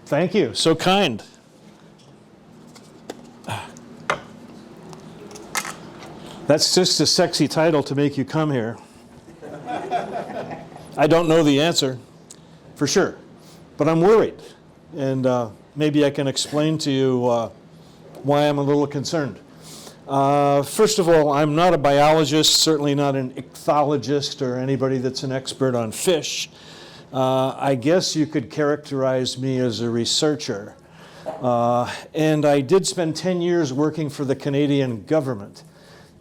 Thank you. So kind. That's just a sexy title to make you come here. I don't know the answer, for sure, but I'm worried. And maybe I can explain to you why I'm a little concerned. First of all, I'm not a biologist, certainly not an ichthyologist or anybody that's an expert on fish. I guess you could characterize me as a researcher. And I did spend 10 years working for the Canadian government.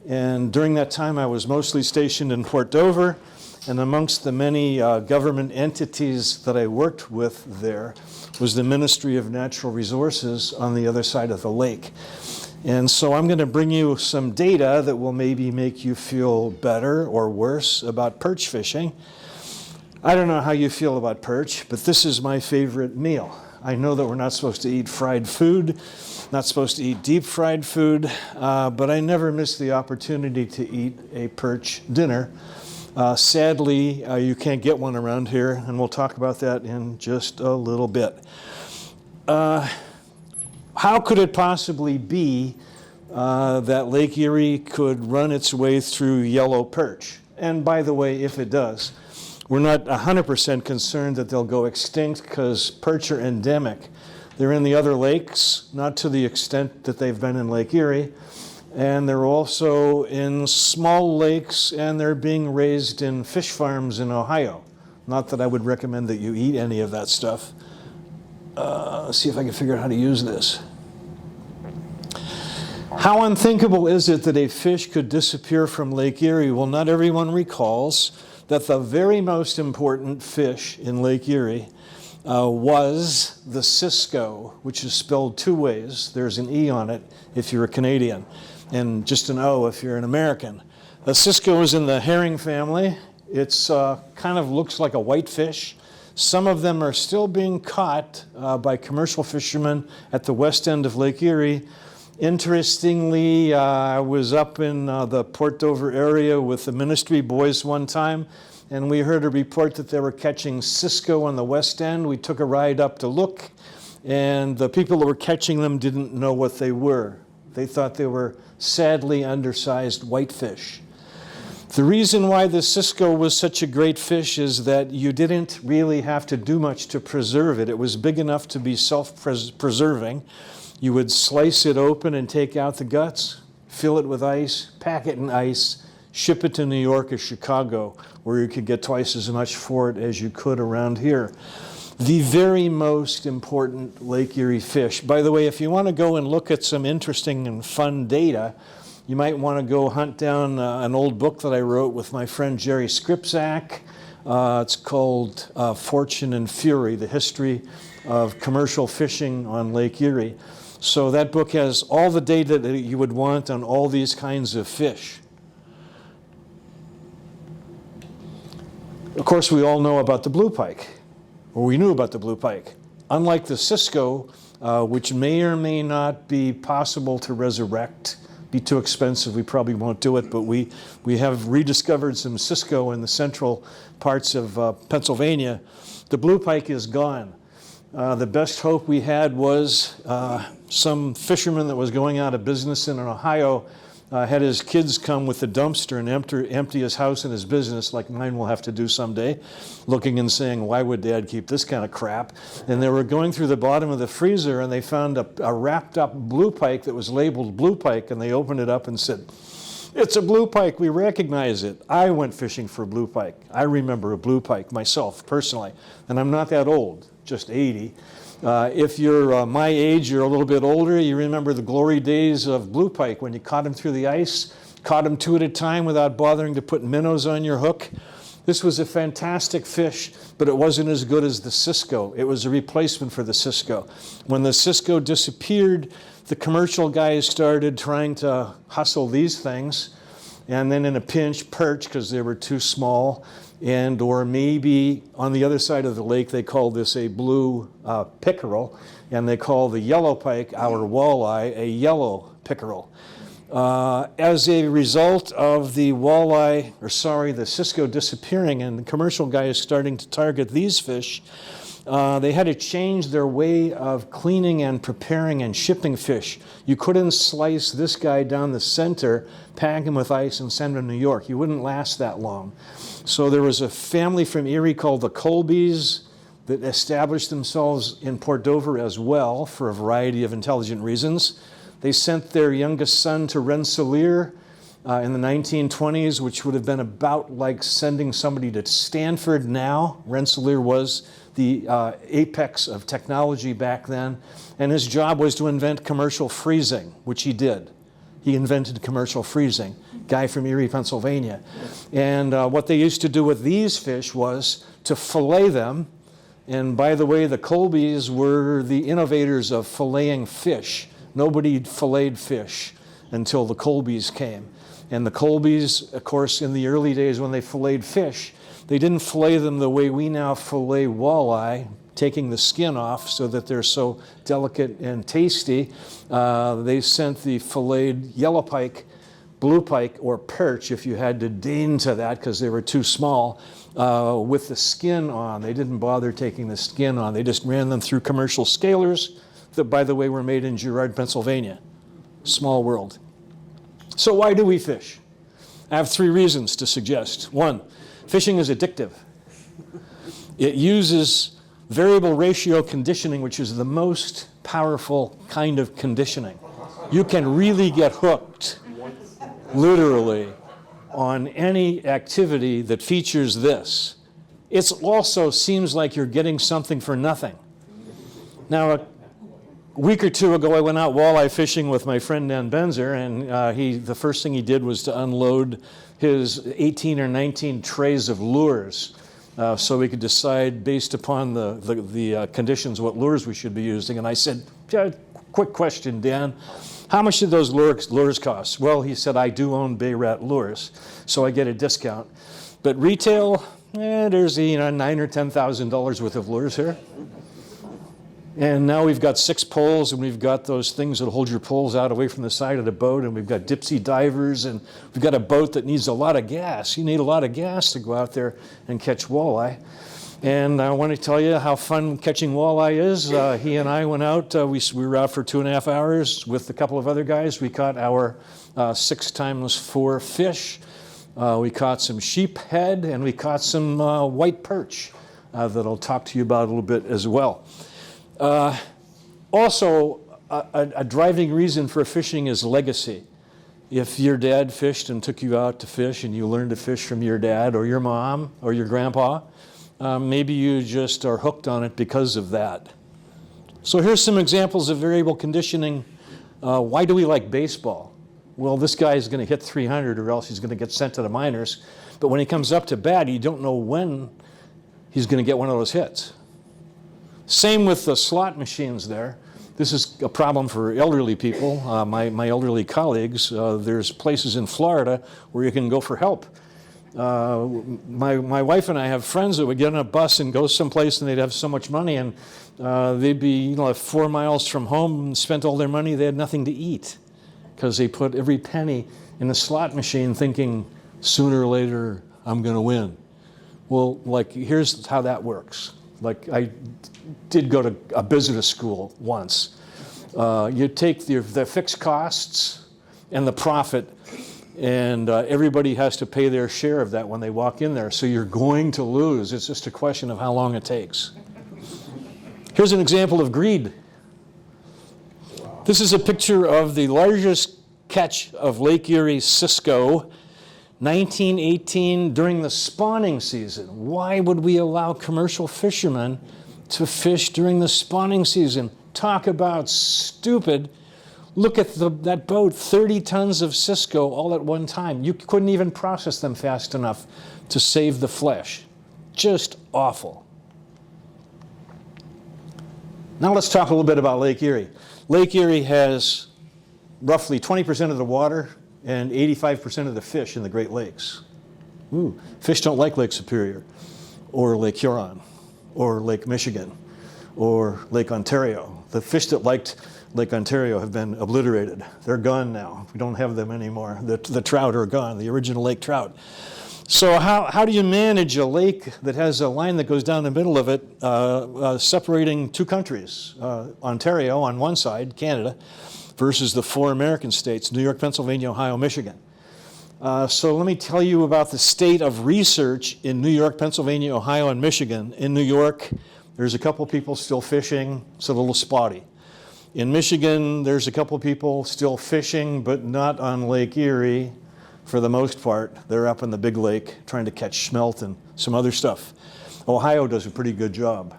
And during that time, I was mostly stationed in Port Dover. And amongst the many government entities that I worked with there was the Ministry of Natural Resources on the other side of the lake. And so I'm going to bring you some data that will maybe make you feel better or worse about perch fishing. I don't know how you feel about perch, but this is my favorite meal. I know that we're not supposed to eat fried food, not supposed to eat deep fried food, but I never miss the opportunity to eat a perch dinner. Sadly, you can't get one around here, and we'll talk about that in just a little bit. How could it possibly be that Lake Erie could run its way through yellow perch? And by the way, if it does, we're not 100% concerned that they'll go extinct because perch are endemic. They're in the other lakes, not to the extent that they've been in Lake Erie. And they're also in small lakes, and they're being raised in fish farms in Ohio. Not that I would recommend that you eat any of that stuff. Let's see if I can figure out how to use this. How unthinkable is it that a fish could disappear from Lake Erie? Well, not everyone recalls that the very most important fish in Lake Erie was the Cisco, which is spelled two ways. There's an E on it if you're a Canadian, and just an O if you're an American. The Cisco is in the herring family. It's kind of looks like a white fish. Some of them are still being caught by commercial fishermen at the west end of Lake Erie. Interestingly, I was up in the Port Dover area with the ministry boys one time, and we heard a report that they were catching Cisco on the west end. We took a ride up to look, and the people that were catching them didn't know what they were. They thought they were sadly undersized whitefish. The reason why the Cisco was such a great fish is that you didn't really have to do much to preserve it. It was big enough to be self-preserving. You would slice it open and take out the guts, fill it with ice, pack it in ice, ship it to New York or Chicago, where you could get twice as much for it as you could around here. The very most important Lake Erie fish. By the way, if you want to go and look at some interesting and fun data, you might want to go hunt down an old book that I wrote with my friend Jerry Skripczak. It's called Fortune and Fury, the history of commercial fishing on Lake Erie. So that book has all the data that you would want on all these kinds of fish. Of course, we all know about the blue pike, or we knew about the blue pike. Unlike the Cisco, which may or may not be possible to resurrect, be too expensive, we probably won't do it, but we have rediscovered some Cisco in the central parts of Pennsylvania. The blue pike is gone. The best hope we had was some fisherman that was going out of business in Ohio had his kids come with a dumpster and empty his house and his business, like mine will have to do someday, looking and saying, why would Dad keep this kind of crap? And they were going through the bottom of the freezer, and they found a wrapped up blue pike that was labeled blue pike, and they opened it up and said, it's a blue pike, we recognize it. I went fishing for blue pike. I remember a blue pike myself, personally, and I'm not that old, just 80. If you're my age, you're a little bit older, you remember the glory days of blue pike when you caught them through the ice, caught them two at a time without bothering to put minnows on your hook. This was a fantastic fish, but it wasn't as good as the Cisco. It was a replacement for the Cisco. When the Cisco disappeared, the commercial guys started trying to hustle these things, and then in a pinch, perch, because they were too small. And or maybe on the other side of the lake, they call this a blue pickerel, and they call the yellow pike, our walleye, a yellow pickerel. As a result of the the Cisco disappearing and the commercial guy is starting to target these fish, They had to change their way of cleaning and preparing and shipping fish. You couldn't slice this guy down the center, pack him with ice, and send him to New York. He wouldn't last that long. So there was a family from Erie called the Colbys that established themselves in Port Dover as well for a variety of intelligent reasons. They sent their youngest son to Rensselaer in the 1920s, which would have been about like sending somebody to Stanford now. Rensselaer was the apex of technology back then, and his job was to invent commercial freezing, which he did. He invented commercial freezing, guy from Erie, Pennsylvania. And what they used to do with these fish was to fillet them. And by the way, the Colbys were the innovators of filleting fish. Nobody filleted fish until the Colbys came. And the Colbys, of course, in the early days when they filleted fish, they didn't fillet them the way we now fillet walleye, taking the skin off so that they're so delicate and tasty. They sent the filleted yellow pike, blue pike, or perch, if you had to deign to that because they were too small, with the skin on. They didn't bother taking the skin on. They just ran them through commercial scalers that, by the way, were made in Girard, Pennsylvania. Small world. So why do we fish? I have 3 reasons to suggest. 1, fishing is addictive. It uses variable ratio conditioning, which is the most powerful kind of conditioning. You can really get hooked, literally, on any activity that features this. It also seems like you're getting something for nothing. Now, a week or 2 ago, I went out walleye fishing with my friend Dan Benzer, and the first thing he did was to unload his 18 or 19 trays of lures so we could decide based upon the conditions what lures we should be using. And I said, quick question, Dan, how much did those lures cost? Well, he said, I do own Bay Rat lures, so I get a discount. But retail, there's $9,000 or $10,000 worth of lures here. And now we've got 6 poles, and we've got those things that hold your poles out away from the side of the boat, and we've got dipsy divers, and we've got a boat that needs a lot of gas. You need a lot of gas to go out there and catch walleye. And I want to tell you how fun catching walleye is. He and I went out. We were out for 2.5 hours with a couple of other guys. We caught our 6 times 4 fish. We caught some sheephead, and we caught some white perch that I'll talk to you about a little bit as well. Also, a driving reason for fishing is legacy. If your dad fished and took you out to fish and you learned to fish from your dad or your mom or your grandpa, maybe you just are hooked on it because of that. So here's some examples of variable conditioning. Why do we like baseball? Well, this guy is going to hit 300 or else he's going to get sent to the minors. But when he comes up to bat, you don't know when he's going to get one of those hits. Same with the slot machines there. This is a problem for elderly people, my elderly colleagues. There's places in Florida where you can go for help. My wife and I have friends that would get on a bus and go someplace and they'd have so much money and they'd be 4 miles from home and spent all their money. They had nothing to eat because they put every penny in a slot machine thinking sooner or later I'm going to win. Well, here's how that works. I did go to a business school once. You take the fixed costs and the profit, and everybody has to pay their share of that when they walk in there. So you're going to lose. It's just a question of how long it takes. Here's an example of greed. This is a picture of the largest catch of Lake Erie Cisco, 1918, during the spawning season. Why would we allow commercial fishermen to fish during the spawning season? Talk about stupid. Look at that boat, 30 tons of Cisco all at one time. You couldn't even process them fast enough to save the flesh. Just awful. Now let's talk a little bit about Lake Erie. Lake Erie has roughly 20% of the water and 85% of the fish in the Great Lakes. Ooh, fish don't like Lake Superior, or Lake Huron, or Lake Michigan, or Lake Ontario. The fish that liked Lake Ontario have been obliterated. They're gone now. We don't have them anymore. The trout are gone, the original lake trout. So how do you manage a lake that has a line that goes down the middle of it, separating two countries, Ontario on one side, Canada, versus the 4 American states, New York, Pennsylvania, Ohio, Michigan. So let me tell you about the state of research in New York, Pennsylvania, Ohio, and Michigan. In New York, there's a couple people still fishing. It's a little spotty. In Michigan, there's a couple people still fishing, but not on Lake Erie. For the most part, they're up in the big lake trying to catch smelt and some other stuff. Ohio does a pretty good job.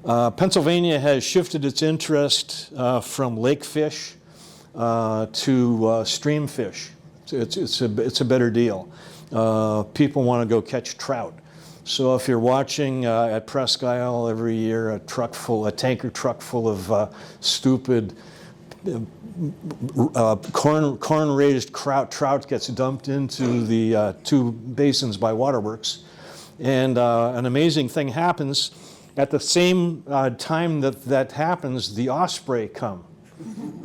Pennsylvania has shifted its interest from lake fish to stream fish. It's a better deal. People want to go catch trout. So if you're watching at Presque Isle every year a tanker truck full of stupid corn-raised trout gets dumped into the 2 basins by waterworks, and an amazing thing happens. At the same time that happens, the osprey come.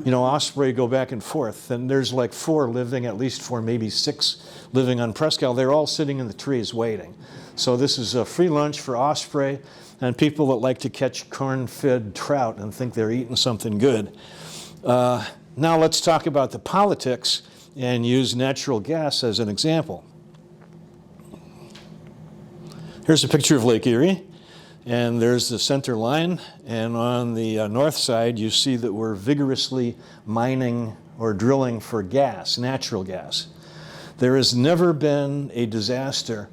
You know, osprey go back and forth, and there's like 4 living, at least 4, maybe 6 living on Presque Isle. They're all sitting in the trees waiting. So this is a free lunch for osprey and people that like to catch corn-fed trout and think they're eating something good. Now let's talk about the politics and use natural gas as an example. Here's a picture of Lake Erie, and there's the center line, and on the north side you see that we're vigorously mining or drilling for gas, natural gas. There has never been a disaster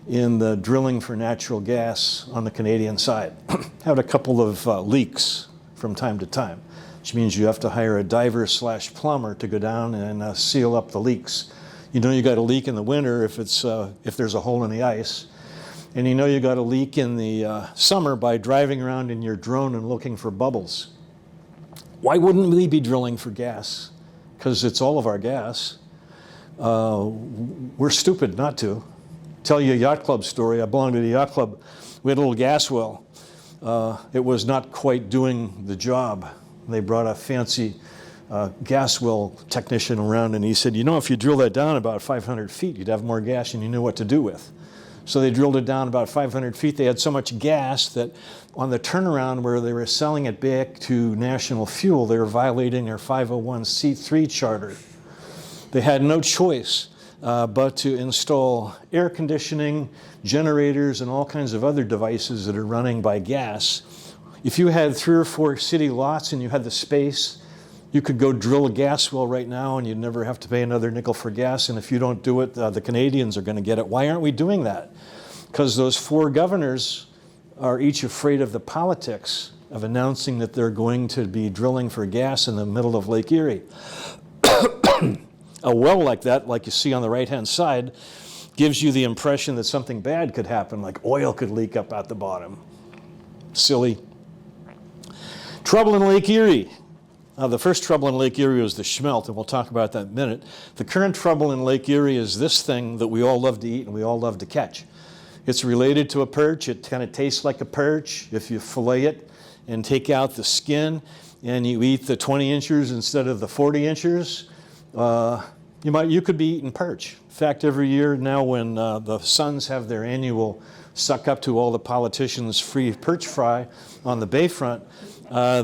in the drilling for natural gas on the Canadian side. Had a couple of leaks from time to time, which means you have to hire a diver/plumber to go down and seal up the leaks. You know you got a leak in the winter if there's a hole in the ice, and you know you got a leak in the summer by driving around in your drone and looking for bubbles. Why wouldn't we be drilling for gas? Because it's all of our gas. We're stupid not to. Tell you a yacht club story. I belonged to the yacht club. We had a little gas well. It was not quite doing the job. They brought a fancy gas well technician around, and he said, you know, if you drill that down about 500 feet, you'd have more gas and you knew what to do with. So they drilled it down about 500 feet. They had so much gas that on the turnaround where they were selling it back to National Fuel, they were violating their 501c3 charter. They had no choice but to install air conditioning, generators, and all kinds of other devices that are running by gas. If you had 3 or 4 city lots and you had the space, you could go drill a gas well right now and you'd never have to pay another nickel for gas. And if you don't do it, the Canadians are going to get it. Why aren't we doing that? Because those 4 governors are each afraid of the politics of announcing that they're going to be drilling for gas in the middle of Lake Erie. A well like that, like you see on the right-hand side, gives you the impression that something bad could happen, like oil could leak up at the bottom. Silly. Trouble in Lake Erie. The first trouble in Lake Erie was the smelt, and we'll talk about that in a minute. The current trouble in Lake Erie is this thing that we all love to eat and we all love to catch. It's related to a perch. It kind of tastes like a perch. If you fillet it and take out the skin and you eat the 20 inchers instead of the 40 inchers, you could be eating perch. In fact, every year now when the Suns have their annual suck up to all the politicians free perch fry on the bayfront,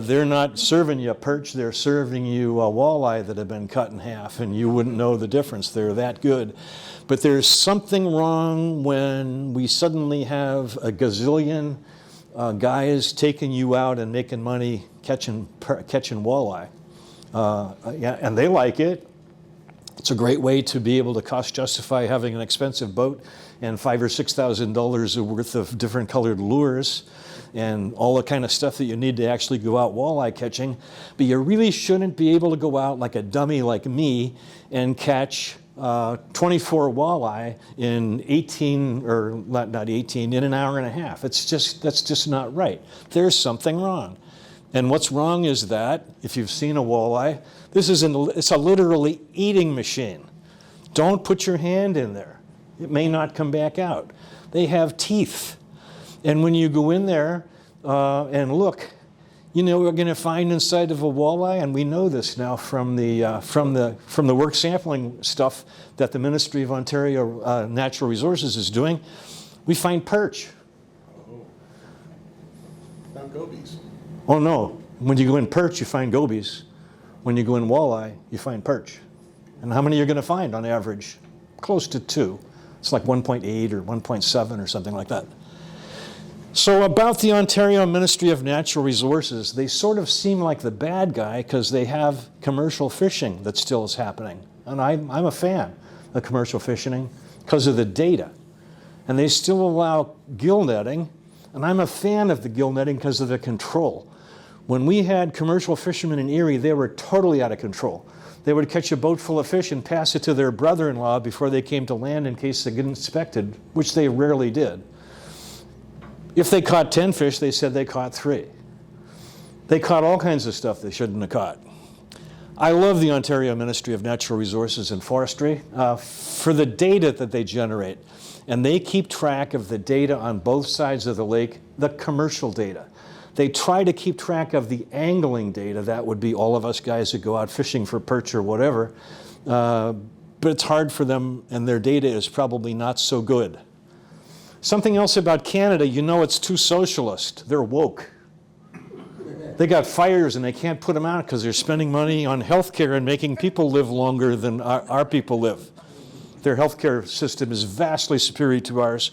they're not serving you a perch, they're serving you a walleye that have been cut in half, and you wouldn't know the difference. They're that good. But there's something wrong when we suddenly have a gazillion guys taking you out and making money catching walleye. And they like it. It's a great way to be able to cost justify having an expensive boat and $5,000 or $6,000 worth of different colored lures and all the kind of stuff that you need to actually go out walleye catching. But you really shouldn't be able to go out like a dummy like me and catch 24 walleye in in an hour and a half. That's just not right. There's something wrong. And what's wrong is that, if you've seen a walleye, it's a literally eating machine. Don't put your hand in there. It may not come back out. They have teeth. And when you go in there and look, You know, we're going to find inside of a walleye, and we know this now from the work sampling stuff that the Ministry of Ontario Natural Resources is doing. We find perch. Oh. Not gobies. Oh no, when you go in perch, you find gobies. When you go in walleye, you find perch. And how many you're going to find on average? Close to 2. It's like 1.8 or 1.7 or something like that. So about the Ontario Ministry of Natural Resources, they sort of seem like the bad guy because they have commercial fishing that still is happening. And I'm a fan of commercial fishing because of the data. And they still allow gill netting, and I'm a fan of the gill netting because of the control. When we had commercial fishermen in Erie, they were totally out of control. They would catch a boat full of fish and pass it to their brother-in-law before they came to land in case they get inspected, which they rarely did. If they caught 10 fish, they said they caught 3. They caught all kinds of stuff they shouldn't have caught. I love the Ontario Ministry of Natural Resources and Forestry for the data that they generate. And they keep track of the data on both sides of the lake, the commercial data. They try to keep track of the angling data. That would be all of us guys who go out fishing for perch or whatever. But it's hard for them, and their data is probably not so good. Something else about Canada, you know it's too socialist. They're woke. They got fires and they can't put them out because they're spending money on healthcare and making people live longer than our people live. Their healthcare system is vastly superior to ours.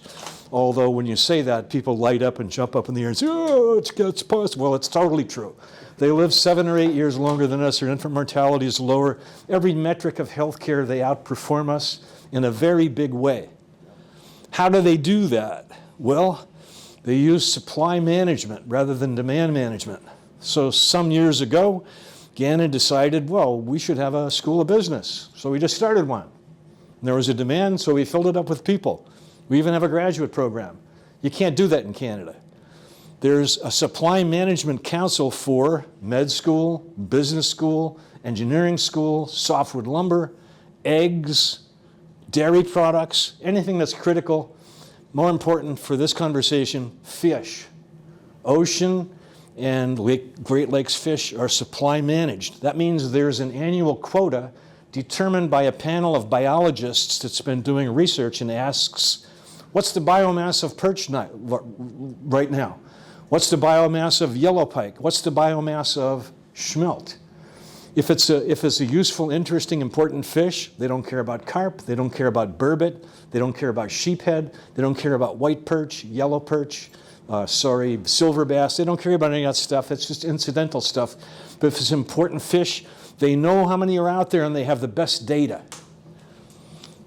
Although when you say that, people light up and jump up in the air and say, oh, it's possible. Well, it's totally true. They live 7 or 8 years longer than us. Their infant mortality is lower. Every metric of healthcare, they outperform us in a very big way. How do they do that? Well, they use supply management rather than demand management. So some years ago, Gannon decided, well, we should have a school of business. So we just started one. And there was a demand, so we filled it up with people. We even have a graduate program. You can't do that in Canada. There's a supply management council for med school, business school, engineering school, softwood lumber, eggs, dairy products, anything that's critical. More important for this conversation, fish. Ocean and Great Lakes fish are supply managed. That means there's an annual quota determined by a panel of biologists that's been doing research and asks, what's the biomass of perch right now? What's the biomass of yellow pike? What's the biomass of smelt? If it's a useful, interesting, important fish, they don't care about carp, they don't care about burbot, they don't care about sheephead, they don't care about white perch, yellow perch, silver bass. They don't care about any of that stuff. It's just incidental stuff. But if it's important fish, they know how many are out there and they have the best data.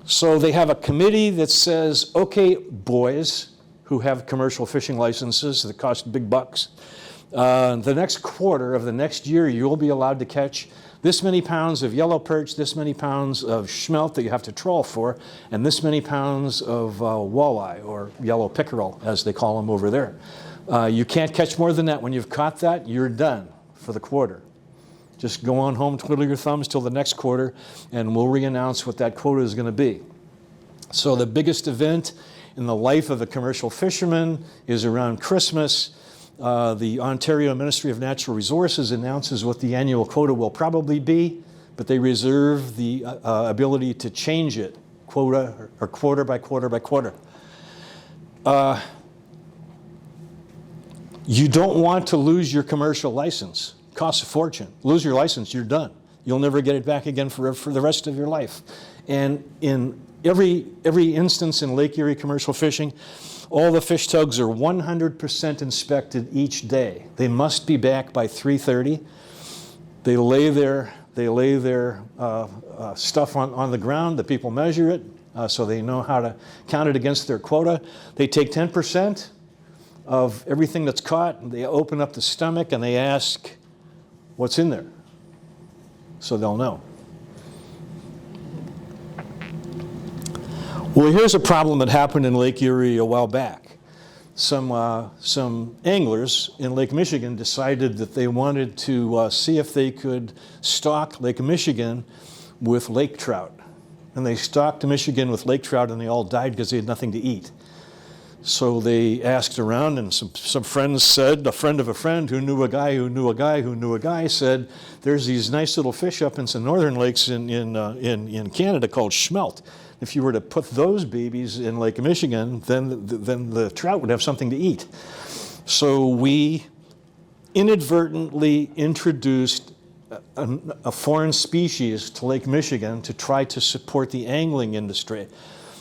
So they have a committee that says, okay, boys who have commercial fishing licenses that cost big bucks, the next quarter of the next year, you'll be allowed to catch this many pounds of yellow perch, this many pounds of smelt that you have to trawl for, and this many pounds of walleye, or yellow pickerel, as they call them over there. You can't catch more than that. When you've caught that, you're done for the quarter. Just go on home, twiddle your thumbs till the next quarter, and we'll re-announce what that quota is going to be. So the biggest event in the life of a commercial fisherman is around Christmas. The Ontario Ministry of Natural Resources announces what the annual quota will probably be, but they reserve the ability to change it, quota or quarter by quarter by quarter. You don't want to lose your commercial license. It costs a fortune. Lose your license, you're done. You'll never get it back again for the rest of your life. And in every instance in Lake Erie commercial fishing, all the fish tugs are 100% inspected each day. They must be back by 3:30. They lay their stuff on the ground. The people measure it so they know how to count it against their quota. They take 10% of everything that's caught, and they open up the stomach and they ask, what's in there? So they'll know. Well, here's a problem that happened in Lake Erie a while back. Some anglers in Lake Michigan decided that they wanted to see if they could stock Lake Michigan with lake trout. And they stocked Michigan with lake trout and they all died because they had nothing to eat. So they asked around, and some friends said, a friend of a friend who knew a guy who knew a guy who knew a guy said, there's these nice little fish up in some northern lakes in Canada called Smelt. If you were to put those babies in Lake Michigan, then the trout would have something to eat. So we inadvertently introduced a foreign species to Lake Michigan to try to support the angling industry.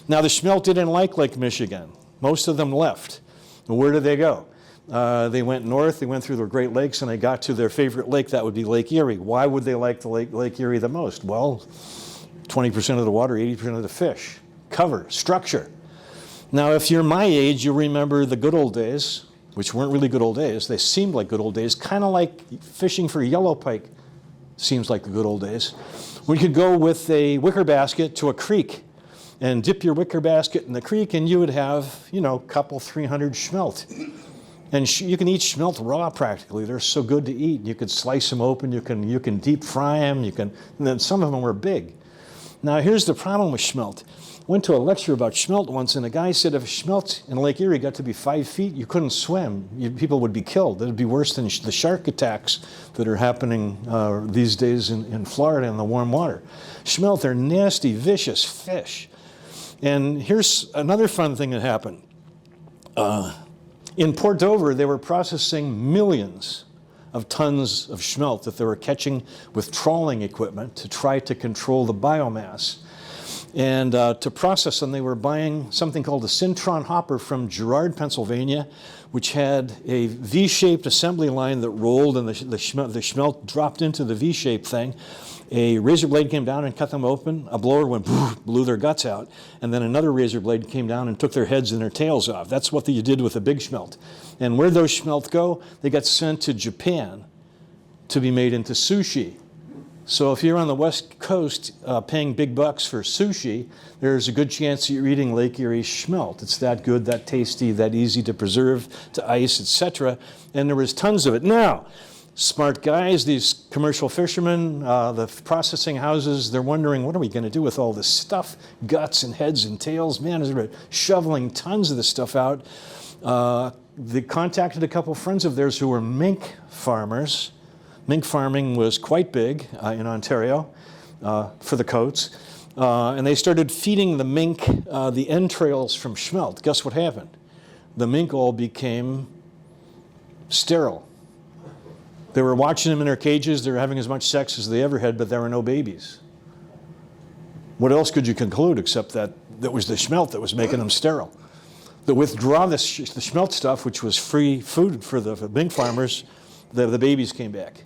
Now the Smelt didn't like Lake Michigan. Most of them left. And where did they go? They went north, they went through the Great Lakes, and they got to their favorite lake, that would be Lake Erie. Why would they like the Lake Erie the most? Well, 20% of the water, 80% of the fish. Cover, structure. Now, if you're my age, you'll remember the good old days, which weren't really good old days. They seemed like good old days, kind of like fishing for yellow pike seems like the good old days. We could go with a wicker basket to a creek and dip your wicker basket in the creek, and you would have, you know, a couple, 300 Smelt. And you can eat Smelt raw practically. They're so good to eat. You could slice them open, you can deep fry them, and then some of them were big. Now here's the problem with Smelt. Went to a lecture about Smelt once, and a guy said if Smelt in Lake Erie got to be 5 feet, you couldn't swim. People would be killed. It would be worse than the shark attacks that are happening these days in Florida in the warm water. Smelt, they're nasty, vicious fish. And here's another fun thing that happened. In Port Dover, they were processing millions of tons of Smelt that they were catching with trawling equipment to try to control the biomass. And to process them, they were buying something called a Syntron hopper from Girard, Pennsylvania, which had a V-shaped assembly line that rolled, and the Smelt dropped into the V-shaped thing. A razor blade came down and cut them open. A blower went, blew their guts out. And then another razor blade came down and took their heads and their tails off. That's what you did with a big Smelt. And where those Smelt go, they got sent to Japan to be made into sushi. So if you're on the West Coast paying big bucks for sushi, there's a good chance that you're eating Lake Erie Smelt. It's that good, that tasty, that easy to preserve, to ice, etc. And there was tons of it. Now, smart guys, these commercial fishermen, the processing houses, they're wondering, what are we going to do with all this stuff? Guts and heads and tails. Man, they're shoveling tons of this stuff out. They contacted a couple friends of theirs who were mink farmers. Mink farming was quite big in Ontario for the coats. And they started feeding the mink the entrails from Smelt. Guess what happened? The mink all became sterile. They were watching them in their cages. They were having as much sex as they ever had, but there were no babies. What else could you conclude except that it was the Smelt that was making them sterile? To withdraw the Smelt stuff, which was free food for the mink farmers, the babies came back.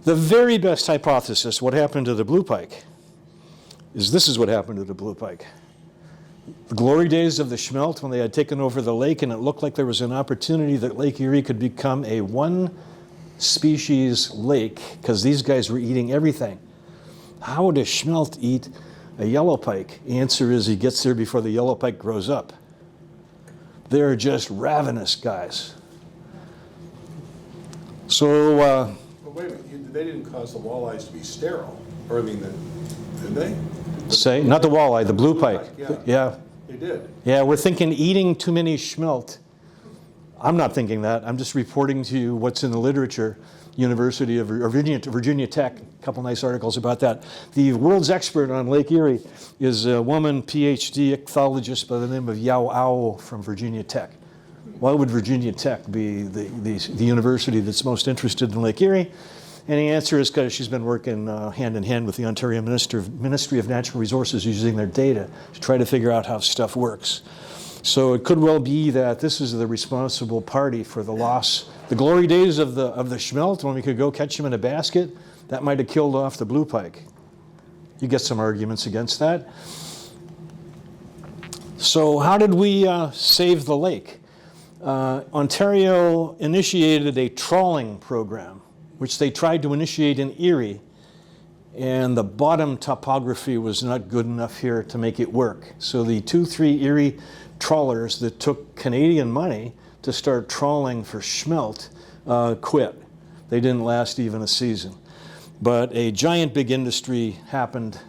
The very best hypothesis, what happened to the blue pike, is this is what happened to the blue pike. The glory days of the Smelt, when they had taken over the lake, and it looked like there was an opportunity that Lake Erie could become a one-species lake, because these guys were eating everything. How would a Smelt eat a yellow pike? The answer is he gets there before the yellow pike grows up. They're just ravenous guys. So, But wait a minute, they didn't cause the walleyes to be sterile, or I mean, did they? say, not the walleye, the blue pike. Yeah. They did. Yeah, we're thinking eating too many Smelt. I'm not thinking that. I'm just reporting to you what's in the literature. University of Virginia Tech, a couple nice articles about that. The world's expert on Lake Erie is a woman, PhD ichthyologist by the name of Yao Ao from Virginia Tech. Why would Virginia Tech be the university that's most interested in Lake Erie? And the answer is because she's been working hand in hand with the Ontario Ministry of Natural Resources using their data to try to figure out how stuff works. So it could well be that this is the responsible party for the loss. The glory days of the Smelt, when we could go catch them in a basket, that might have killed off the blue pike. You get some arguments against that. So how did we save the lake? Ontario initiated a trawling program, which they tried to initiate in Erie, and the bottom topography was not good enough here to make it work. So the 2-3 Erie trawlers that took Canadian money to start trawling for Smelt quit. They didn't last even a season. But a giant big industry happened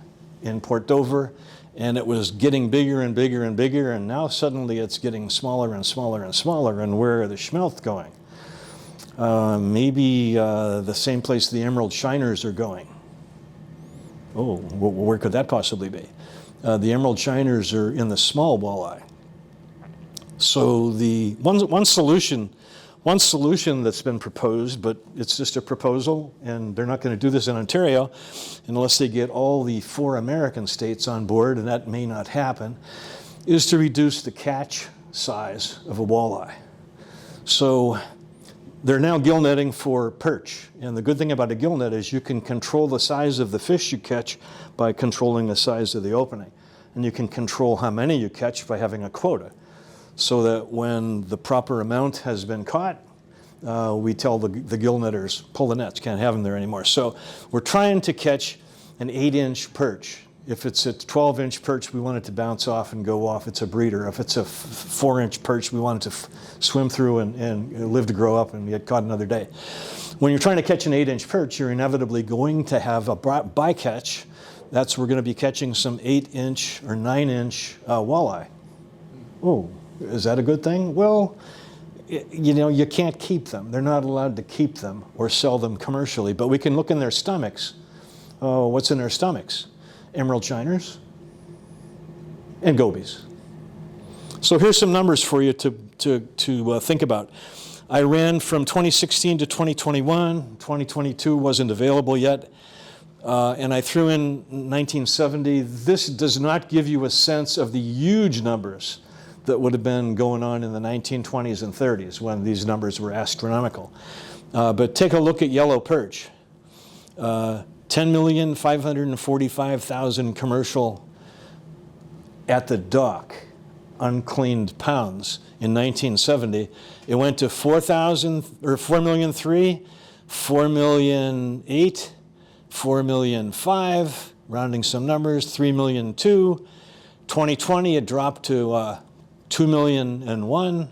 in Port Dover, and it was getting bigger and bigger and bigger, and now suddenly it's getting smaller and smaller and smaller. And where are the Smelt going? Maybe the same place the emerald shiners are going. Oh, where could that possibly be? The emerald shiners are in the small walleye. So the one solution that's been proposed, but it's just a proposal, and they're not going to do this in Ontario unless they get all the 4 American states on board, and that may not happen, is to reduce the catch size of a walleye. So they're now gill netting for perch, and the good thing about a gill net is you can control the size of the fish you catch by controlling the size of the opening, and you can control how many you catch by having a quota, so that when the proper amount has been caught, we tell the gill netters, pull the nets, can't have them there anymore. So we're trying to catch an 8-inch perch. If it's a 12-inch perch, we want it to bounce off and go off. It's a breeder. If it's a 4-inch perch, we want it to swim through and live to grow up and get caught another day. When you're trying to catch an 8-inch perch, you're inevitably going to have a bycatch. That's we're going to be catching some 8-inch or 9-inch walleye. Oh, is that a good thing? Well, you know, you can't keep them. They're not allowed to keep them or sell them commercially, but we can look in their stomachs. Oh, what's in their stomachs? Emerald shiners and gobies. So here's some numbers for you to think about. I ran from 2016 to 2021. 2022 wasn't available yet. And I threw in 1970. This does not give you a sense of the huge numbers that would have been going on in the 1920s and 30s when these numbers were astronomical. But take a look at yellow perch. 10,545,000 commercial at the dock, uncleaned pounds in 1970. It went to 4,000 or 4,000,003, 4,000,008, 4,000,005, rounding some numbers, 3,000,002. 2020 it dropped to 2,000,001,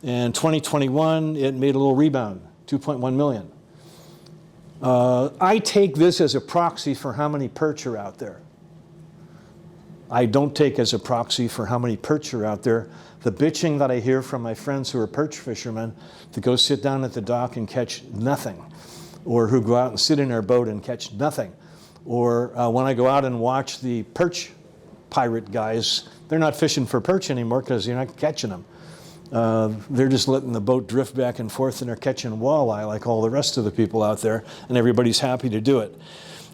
and 2021 it made a little rebound, 2.1 million. I take this as a proxy for how many perch are out there. I don't take as a proxy for how many perch are out there the bitching that I hear from my friends who are perch fishermen to go sit down at the dock and catch nothing, or who go out and sit in their boat and catch nothing. Or when I go out and watch the perch pirate guys, they're not fishing for perch anymore because you're not catching them. They're just letting the boat drift back and forth, and they're catching walleye like all the rest of the people out there, and everybody's happy to do it.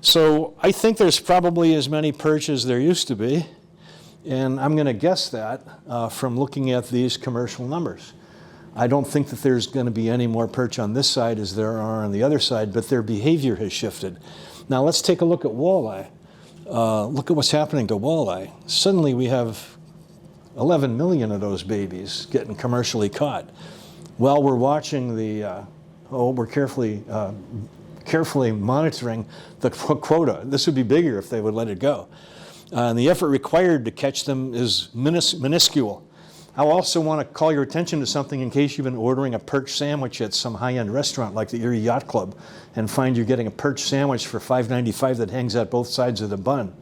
So I think there's probably as many perch as there used to be, and I'm going to guess that from looking at these commercial numbers. I don't think that there's going to be any more perch on this side as there are on the other side, but their behavior has shifted. Now let's take a look at walleye. Look at what's happening to walleye. Suddenly we have 11 million of those babies getting commercially caught. While we're watching we're carefully monitoring the quota. This would be bigger if they would let it go. And the effort required to catch them is minuscule. I also want to call your attention to something in case you've been ordering a perch sandwich at some high-end restaurant like the Erie Yacht Club and find you're getting a perch sandwich for $5.95 that hangs out both sides of the bun.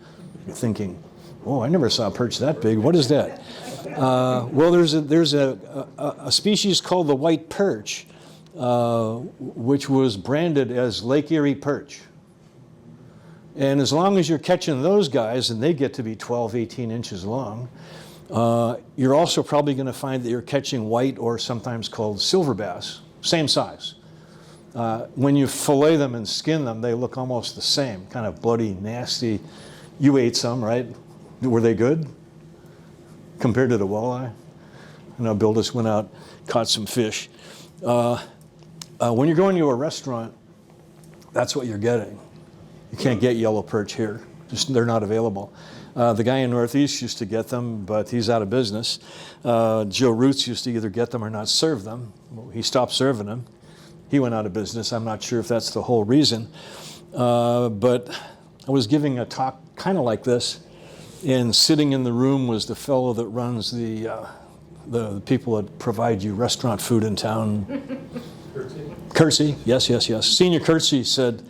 You're thinking, oh, I never saw a perch that big. What is that? Well, there's a species called the white perch, which was branded as Lake Erie perch. And as long as you're catching those guys, and they get to be 12, 18 inches long, you're also probably going to find that you're catching white, or sometimes called silver bass, same size. When you fillet them and skin them, they look almost the same, kind of bloody, nasty. You ate some, right? Were they good compared to the walleye? I know Bill just went out, caught some fish. When you're going to a restaurant, that's what you're getting. You can't get yellow perch here. Just, they're not available. The guy in Northeast used to get them, but he's out of business. Joe Roots used to either get them or not serve them. He stopped serving them. He went out of business. I'm not sure if that's the whole reason. But I was giving a talk kind of like this, and sitting in the room was the fellow that runs the people that provide you restaurant food in town. Kersey, yes. Senior Kersey said,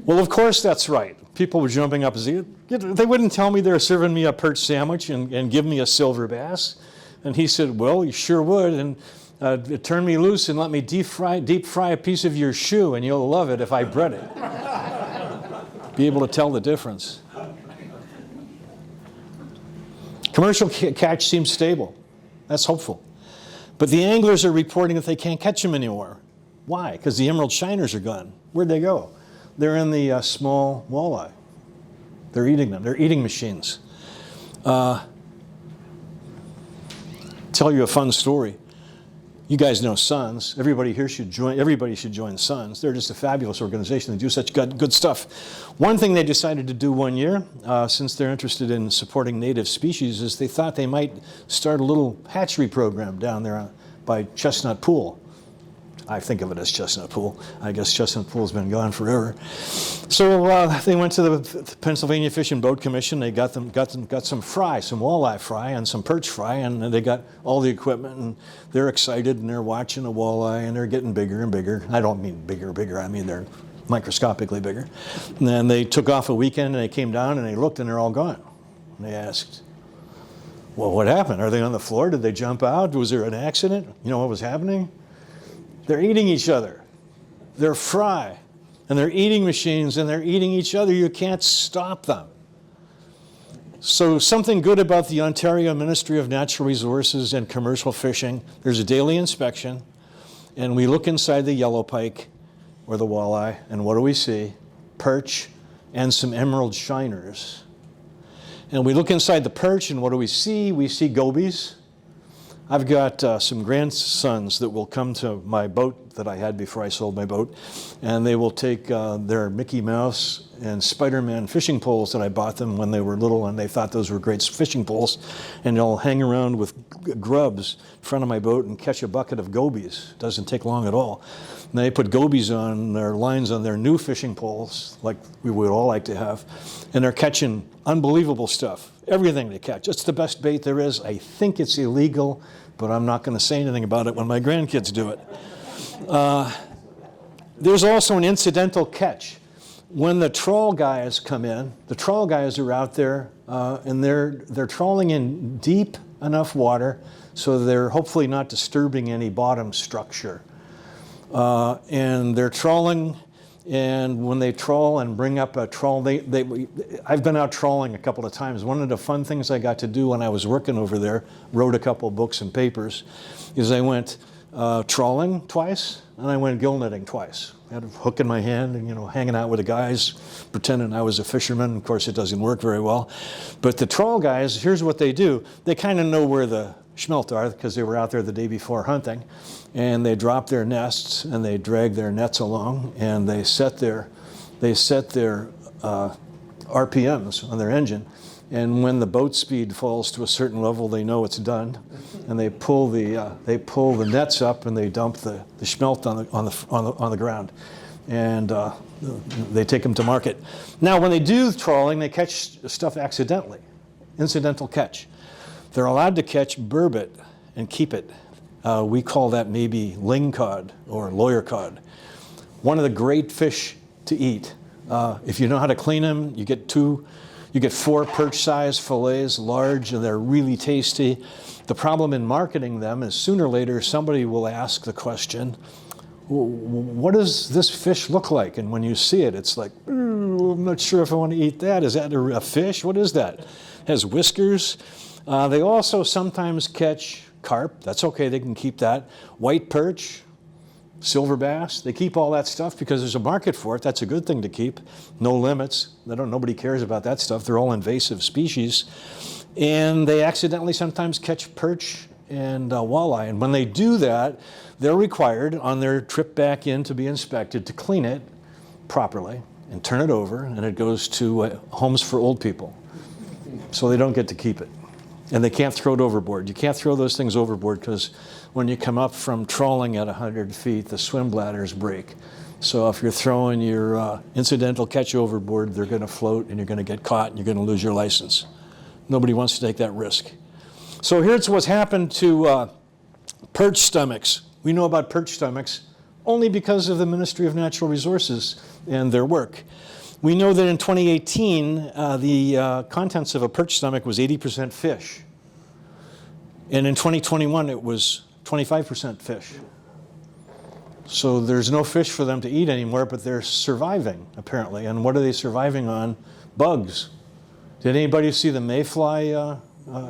well, of course that's right. people were jumping up. They wouldn't tell me they were serving me a perch sandwich and give me a silver bass. And he said, well, you sure would. And turn me loose and let me deep fry a piece of your shoe, and you'll love it if I bread it. Be able to tell the difference. Commercial catch seems stable. That's hopeful. But the anglers are reporting that they can't catch them anymore. Why? Because the emerald shiners are gone. Where'd they go? They're in the small walleye. They're eating them. They're eating machines. Tell you a fun story. You guys know Sons. Everybody here should join. Everybody should join Sons. They're just a fabulous organization. They do such good stuff. One thing they decided to do one year, since they're interested in supporting native species, is they thought they might start a little hatchery program down there by Chestnut Pool. I think of it as Chestnut Pool. I guess Chestnut Pool's been gone forever. So they went to the Pennsylvania Fish and Boat Commission. They got some fry, some walleye fry, and some perch fry, and they got all the equipment, and they're excited, and they're watching a walleye, and they're getting bigger and bigger. I don't mean bigger. I mean they're microscopically bigger. And then they took off a weekend, and they came down, and they looked, and they're all gone. And they asked, well, what happened? Are they on the floor? Did they jump out? Was there an accident? You know what was happening? They're eating each other. They're fry. And they're eating machines, and they're eating each other. You can't stop them. So something good about the Ontario Ministry of Natural Resources and Commercial Fishing, there's a daily inspection, and we look inside the yellow pike or the walleye, and what do we see? Perch and some emerald shiners. And we look inside the perch, and what do we see? We see gobies. I've got some grandsons that will come to my boat that I had before I sold my boat, and they will take their Mickey Mouse and Spider-Man fishing poles that I bought them when they were little, and they thought those were great fishing poles, and they'll hang around with grubs in front of my boat and catch a bucket of gobies. Doesn't take long at all. And they put gobies on their lines on their new fishing poles, like we would all like to have, and they're catching unbelievable stuff. Everything they catch. It's the best bait there is. I think it's illegal, but I'm not going to say anything about it when my grandkids do it. There's also an incidental catch. When the trawl guys come in, the trawl guys are out there, and they're trawling in deep enough water so they're hopefully not disturbing any bottom structure. And they're trawling. And when they trawl and bring up a trawl, I've been out trawling a couple of times. One of the fun things I got to do when I was working over there, wrote a couple of books and papers, is I went trawling twice, and I went gill netting twice. I had a hook in my hand and, hanging out with the guys, pretending I was a fisherman. Of course, it doesn't work very well. But the trawl guys, here's what they do. They kind of know where the Smelt are because they were out there the day before hunting. And they drop their nests and they drag their nets along, and they set their RPMs on their engine. And when the boat speed falls to a certain level, they know it's done, and they pull the nets up and they dump the Smelt on the ground, and they take them to market. Now, when they do trawling, they catch stuff accidentally, incidental catch. They're allowed to catch burbot and keep it. We call that maybe ling cod or lawyer cod. One of the great fish to eat. If you know how to clean them, you get 4 perch-sized fillets, large, and they're really tasty. The problem in marketing them is sooner or later somebody will ask the question, what does this fish look like? And when you see it, it's like, I'm not sure if I want to eat that. Is that a fish? What is that? It has whiskers. They also sometimes catch carp. That's okay, they can keep that. White perch, silver bass, they keep all that stuff because there's a market for it. That's a good thing to keep. No limits. Nobody cares about that stuff. They're all invasive species. And they accidentally sometimes catch perch and walleye. And when they do that, they're required on their trip back in to be inspected to clean it properly and turn it over, and it goes to homes for old people. So they don't get to keep it. And they can't throw it overboard. You can't throw those things overboard because when you come up from trawling at 100 feet, the swim bladders break. So if you're throwing your incidental catch overboard, they're going to float and you're going to get caught and you're going to lose your license. Nobody wants to take that risk. So here's what's happened to perch stomachs. We know about perch stomachs only because of the Ministry of Natural Resources and their work. We know that in 2018, the contents of a perch stomach was 80% fish. And in 2021, it was 25% fish. So there's no fish for them to eat anymore, but they're surviving, apparently. And what are they surviving on? Bugs. Did anybody see the mayfly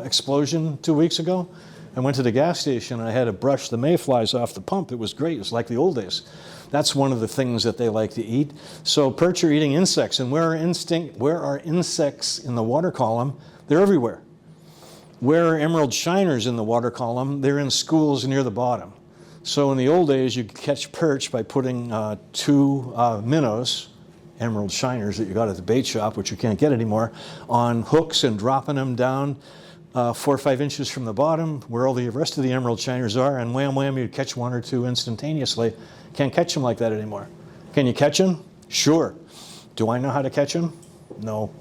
explosion 2 weeks ago? I went to the gas station and I had to brush the mayflies off the pump. It was great. It was like the old days. That's one of the things that they like to eat. So perch are eating insects. And where are insects in the water column? They're everywhere. Where are emerald shiners in the water column? They're in schools near the bottom. So in the old days, you could catch perch by putting 2 minnows, emerald shiners that you got at the bait shop, which you can't get anymore, on hooks and dropping them down 4 or 5 inches from the bottom where all the rest of the emerald shiners are, and wham, wham, you'd catch 1 or 2 instantaneously. Can't catch them like that anymore. Can you catch them? Sure. Do I know how to catch them? No.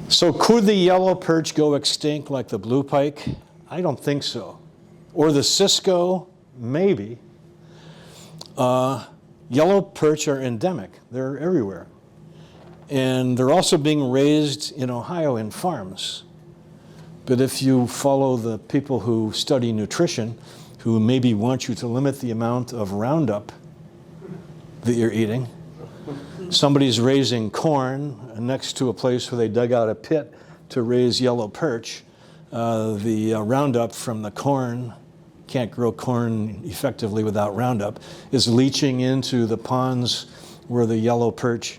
So could the yellow perch go extinct like the blue pike? I don't think so. Or the Cisco? Maybe. Yellow perch are endemic. They're everywhere. And they're also being raised in Ohio in farms. But if you follow the people who study nutrition, who maybe want you to limit the amount of Roundup that you're eating, somebody's raising corn next to a place where they dug out a pit to raise yellow perch. The Roundup from the corn, can't grow corn effectively without Roundup, is leaching into the ponds where the yellow perch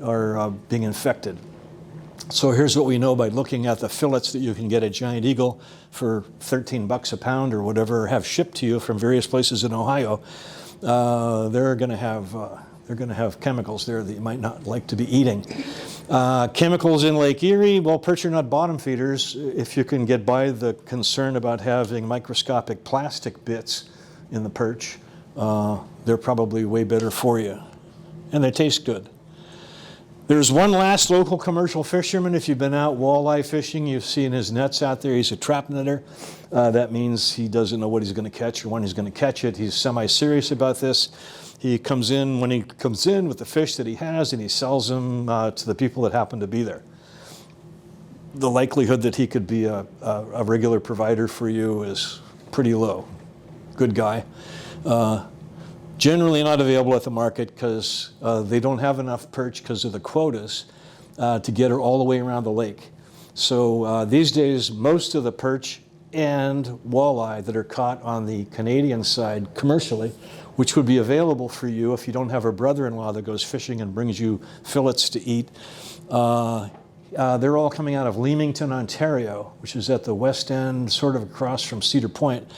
are being infected. So here's what we know by looking at the fillets that you can get at Giant Eagle for 13 bucks a pound or whatever, have shipped to you from various places in Ohio. They're going to have chemicals there that you might not like to be eating. Chemicals in Lake Erie, well, perch are not bottom feeders. If you can get by the concern about having microscopic plastic bits in the perch, they're probably way better for you. And they taste good. There's one last local commercial fisherman. If you've been out walleye fishing, you've seen his nets out there. He's a trap netter. That means he doesn't know what he's going to catch or when he's going to catch it. He's semi-serious about this. He comes in when he comes in with the fish that he has, and he sells them to the people that happen to be there. The likelihood that he could be a regular provider for you is pretty low. Good guy. Generally not available at the market because they don't have enough perch because of the quotas to get her all the way around the lake. So these days, most of the perch and walleye that are caught on the Canadian side commercially, which would be available for you if you don't have a brother-in-law that goes fishing and brings you fillets to eat, they're all coming out of Leamington, Ontario, which is at the west end, sort of across from Cedar Point.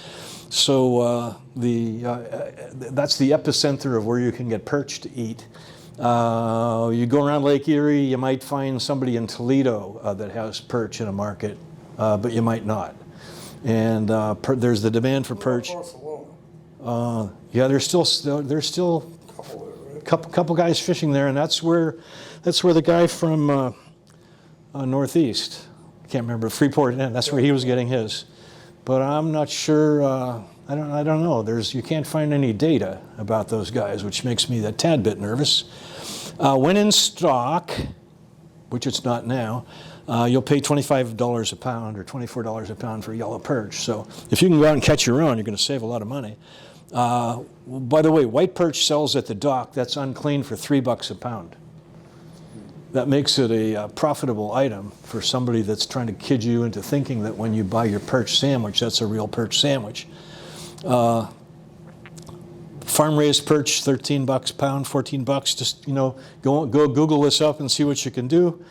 So that's the epicenter of where you can get perch to eat. You go around Lake Erie, you might find somebody in Toledo that has perch in a market, but you might not. And there's the demand for perch. Yeah, there's still a couple guys fishing there, and that's where the guy from Northeast, I can't remember, Freeport, that's where he was getting his. But I'm not sure. I don't know. You can't find any data about those guys, which makes me a tad bit nervous. When in stock, which it's not now, you'll pay $25 a pound or $24 a pound for yellow perch. So if you can go out and catch your own, you're going to save a lot of money. By the way, white perch sells at the dock. That's uncleaned for $3 a pound. That makes it a profitable item for somebody that's trying to kid you into thinking that when you buy your perch sandwich, that's a real perch sandwich. Farm-raised perch, 13 bucks a pound, 14 bucks. Just, go Google this up and see what you can do.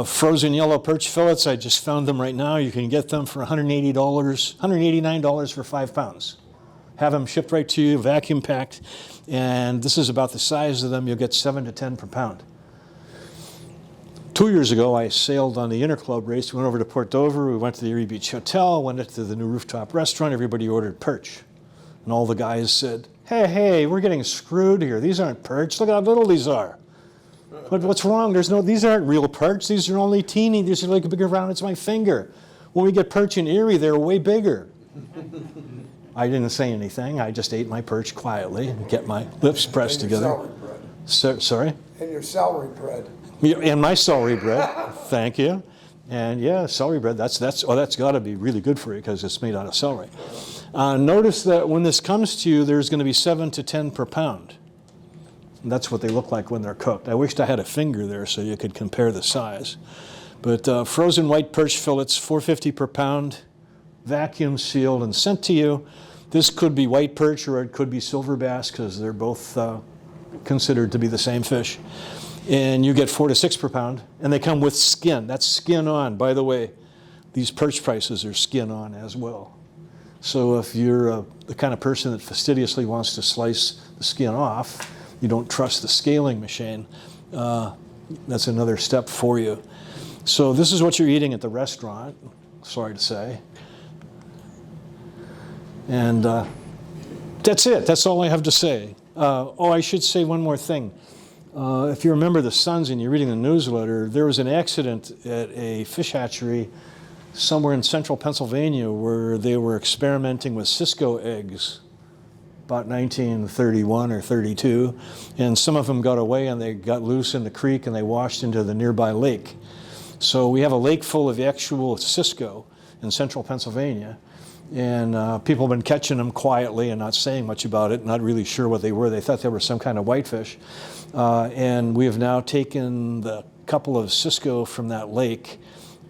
Frozen yellow perch fillets, I just found them right now. You can get them for $189 for 5 pounds. Have them shipped right to you, vacuum packed, and this is about the size of them. You'll get 7 to 10 per pound. 2 years ago, I sailed on the Interclub race. We went over to Port Dover. We went to the Erie Beach Hotel, went to the new rooftop restaurant. Everybody ordered perch. And all the guys said, hey, we're getting screwed here. These aren't perch. Look how little these are. But what's wrong? These aren't real perch. These are only teeny. These are like bigger around as my finger. When we get perch in Erie, they're way bigger. I didn't say anything. I just ate my perch quietly and kept my lips pressed And your together. celery bread. Sorry? And your celery bread. Yeah, and my celery bread. Thank you. And yeah, celery bread, that's got to be really good for you because it's made out of celery. Notice that when this comes to you, there's going to be 7 to 10 per pound. And that's what they look like when they're cooked. I wished I had a finger there so you could compare the size. But frozen white perch fillets, $4.50 per pound, vacuum sealed and sent to you. This could be white perch or it could be silver bass because they're both considered to be the same fish. And you get 4 to 6 per pound, and they come with skin. That's skin on. By the way, these perch prices are skin on as well. So if you're the kind of person that fastidiously wants to slice the skin off, you don't trust the scaling machine, that's another step for you. So this is what you're eating at the restaurant, sorry to say. And that's it. That's all I have to say. I should say one more thing. If you remember the Suns and you're reading the newsletter, there was an accident at a fish hatchery somewhere in central Pennsylvania where they were experimenting with Cisco eggs about 1931 or 32, and some of them got away and they got loose in the creek and they washed into the nearby lake. So we have a lake full of actual Cisco in central Pennsylvania, and people have been catching them quietly and not saying much about it, not really sure what they were. They thought they were some kind of whitefish. And we have now taken the couple of Cisco from that lake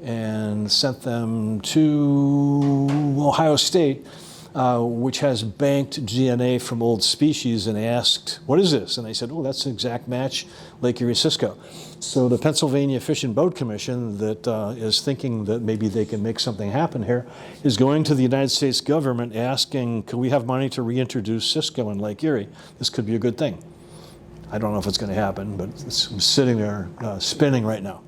and sent them to Ohio State, which has banked DNA from old species, and asked, what is this? And they said, oh, that's an exact match, Lake Erie Cisco. So the Pennsylvania Fish and Boat Commission that is thinking that maybe they can make something happen here is going to the United States government asking, can we have money to reintroduce Cisco in Lake Erie? This could be a good thing. I don't know if it's going to happen, but it's sitting there spinning right now.